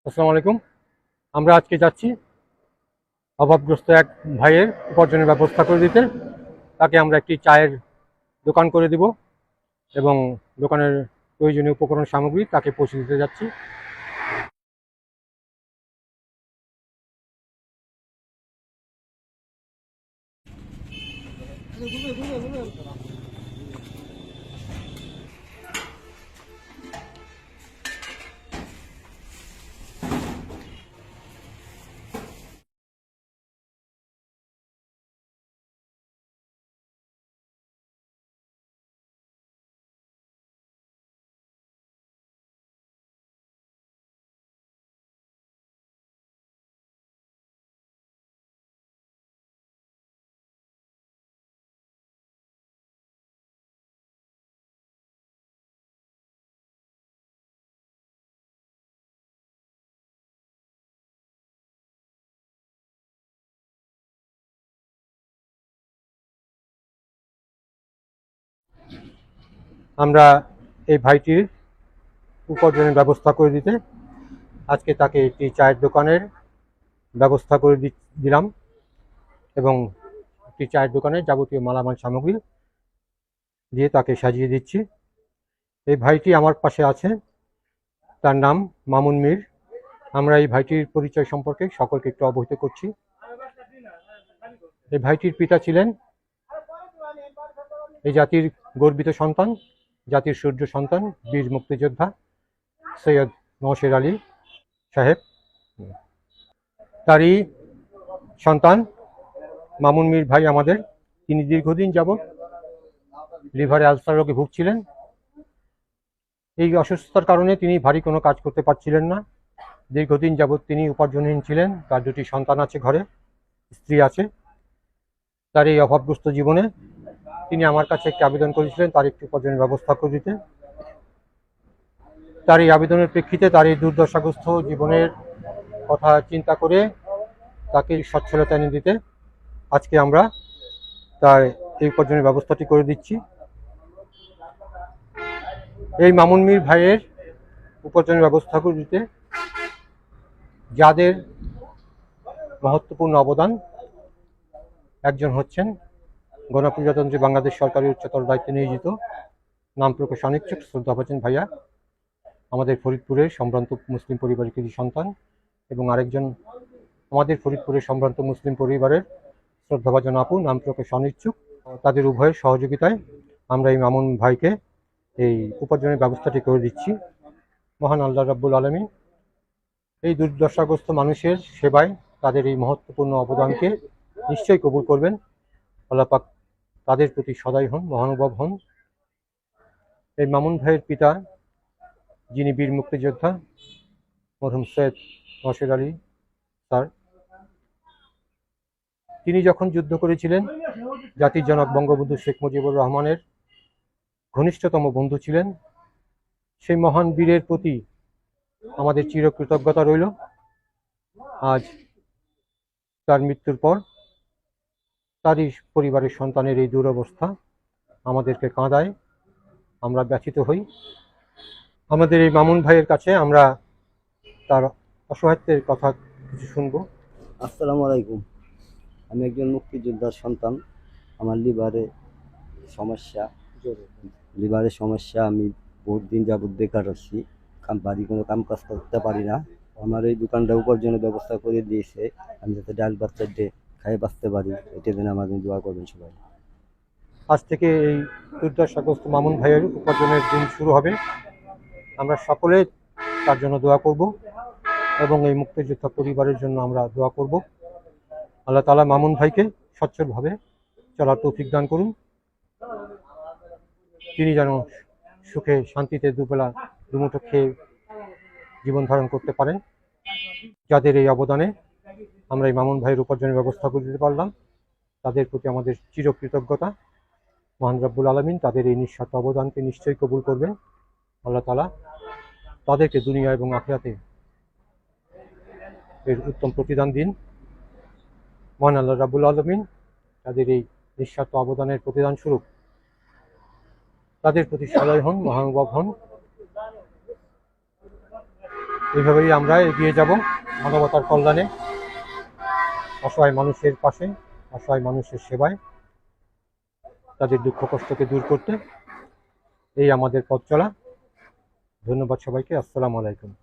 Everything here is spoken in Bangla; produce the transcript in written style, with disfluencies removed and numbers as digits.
আসসালামু আলাইকুম। আমরা আজকে যাচ্ছি অভাবগ্রস্ত এক ভাইয়ের উপার্জনের ব্যবস্থা করে দিতে। তাকে আমরা একটি চায়ের দোকান করে দিব এবং দোকানের প্রয়োজনীয় উপকরণ সামগ্রী তাকে পৌঁছে দিতে যাচ্ছি। আমরা এই ভাইটির উপার্জনের ব্যবস্থা করে দিতে আজকে তাকে একটি চায়ের দোকানের ব্যবস্থা করে দিলাম এবং একটি চায়ের দোকানের যাবতীয় মালামাল সামগ্রী দিয়ে তাকে সাজিয়ে দিচ্ছি। এই ভাইটি আমার পাশে আছে, তার নাম মামুন মীর। আমরা এই ভাইটির পরিচয় সম্পর্কে সকলকে একটু অবহিত করছি। এই ভাইটির পিতা ছিলেন এই জাতির গর্বিত সন্তান, জাতির সূর্য সন্তান, বীর মুক্তিযোদ্ধা সৈয়দ নওশের আলী সাহেব। তারই সন্তান মামুন মীর ভাই আমাদের। তিনি দীর্ঘদিন যাবৎ লিভারে আলসার রোগে ভুগছিলেন। এই অসুস্থতার কারণে তিনি ভারী কোনো কাজ করতে পারছিলেন না। দীর্ঘদিন যাবৎ তিনি উপার্জনহীন ছিলেন। তার দুটি সন্তান আছে ঘরে, স্ত্রী আছে। তার এই অভাবগ্রস্ত জীবনে তিনি আমার কাছে একটি আবেদন করেছিলেন তার একটি উপার্জনের ব্যবস্থা করে দিতে। তার এই আবেদনের প্রেক্ষিতে তার এই দুর্দশাগ্রস্ত জীবনের কথা চিন্তা করে তাকে সচ্ছলতা এনে দিতে আজকে আমরা তার এই উপার্জনের ব্যবস্থাটি করে দিচ্ছি। এই মামুন মীর ভাইয়ের উপার্জনের ব্যবস্থা করে দিতে যাদের মহত্বপূর্ণ অবদান, একজন হচ্ছেন গণপ্রজাতন্ত্রী বাংলাদেশ সরকারের উচ্চতর দায়িত্বে নিয়োজিত নাম প্রকাশ অনিচ্ছুক শ্রদ্ধাভাজন ভাইয়া, আমাদের ফরিদপুরের সম্ভ্রান্ত মুসলিম পরিবারের কৃতি সন্তান, এবং আরেকজন আমাদের ফরিদপুরের সম্ভ্রান্ত মুসলিম পরিবারের শ্রদ্ধাভাজন আপু, নাম প্রকাশ অনিচ্ছুক। তাদের উভয়ের সহযোগিতায় আমরা এই মামুন ভাইকে এই উপার্জনের ব্যবস্থাটি করে দিচ্ছি। মহান আল্লাহ রাব্বুল আলামিন এই দুর্দশাগ্রস্ত মানুষের সেবায় তাদের এই মহত্বপূর্ণ অবদানকে নিশ্চয়ই কবুল করবেন। আল্লাহ পাক তাদের প্রতি সদয় হন, মহানুভব হন। এই মামুন ভাইয়ের পিতা, যিনি বীর মুক্তিযোদ্ধা মরহুম সৈয়দ নওশের আলী স্যার, তিনি যখন যুদ্ধ করেছিলেন জাতির জনক বঙ্গবন্ধু শেখ মুজিবুর রহমানের ঘনিষ্ঠতম বন্ধু ছিলেন। সেই মহান বীরের প্রতি আমাদের চিরকৃতজ্ঞতা রইল। আজ তার মৃত্যুর পর তারই পরিবারের সন্তানের এই দুরবস্থা আমাদেরকে কাঁদায়, আমরা ব্যথিত হই। আমাদের এই মামুন ভাইয়ের কাছে আমরা তার অসহায়ত্বের কথা কিছু শুনবো। আসসালামু আলাইকুম। আমি একজন মুক্তিযোদ্ধার সন্তান। আমার লিভারের সমস্যা। আমি বহুত দিন যাবৎ বেকার আছি, বাড়ি কোনো কাম কাজ করতে পারি না। আমার এই দোকানটা উপার্জনের ব্যবস্থা করে দিয়েছে, আমি যাতে ডাল ভাত চারটে খাইয়ে বাঁচতে পারি, এটার জন্য আমার জন্য দোয়া করবেন সবাই। আজ থেকে এই দুর্দশাগ্রস্ত মামুন ভাইয়ের উপার্জনের দিন শুরু হবে। আমরা সকলে তার জন্য দোয়া করব এবং এই মুক্তিযোদ্ধা পরিবারের জন্য আমরা দোয়া করব। আল্লাহ তাআলা মামুন ভাইকে সচ্ছলভাবে চলার তৌফিক দান করুন। তিনি যেন সুখে শান্তিতে দুবেলা দুমুঠো খেয়ে জীবন ধারণ করতে পারেন। যাদের এই অবদানে আমরা এই মামুন ভাইয়ের উপার্জনের ব্যবস্থা করে দিতে পারলাম, তাদের প্রতি আমাদের চিরকৃতজ্ঞতা। মহান রব্বুল আলামিন তাদের এই নিঃস্বার্থ অবদানকে নিশ্চয়ই কবুল করবেন। আল্লাহ তাআলা তাদেরকে দুনিয়া এবং আখিরাতে এর উত্তম প্রতিদান দিন। মহান আল্লাহ রাব্বুল আলামিন তাদের এই নিঃস্বার্থ অবদানের প্রতিদান স্বরূপ তাদের প্রতি সদয় হন, মহানুভব হন। এইভাবেই আমরা এগিয়ে যাব মানবতার কল্যাণে, অসহায় মানুষের পাশে, অসহায় মানুষের সেবায়, তাদের দুঃখ কষ্টকে দূর করতে। এই আমাদের পথ চলা। ধন্যবাদ সবাইকে। আসসালামু আলাইকুম।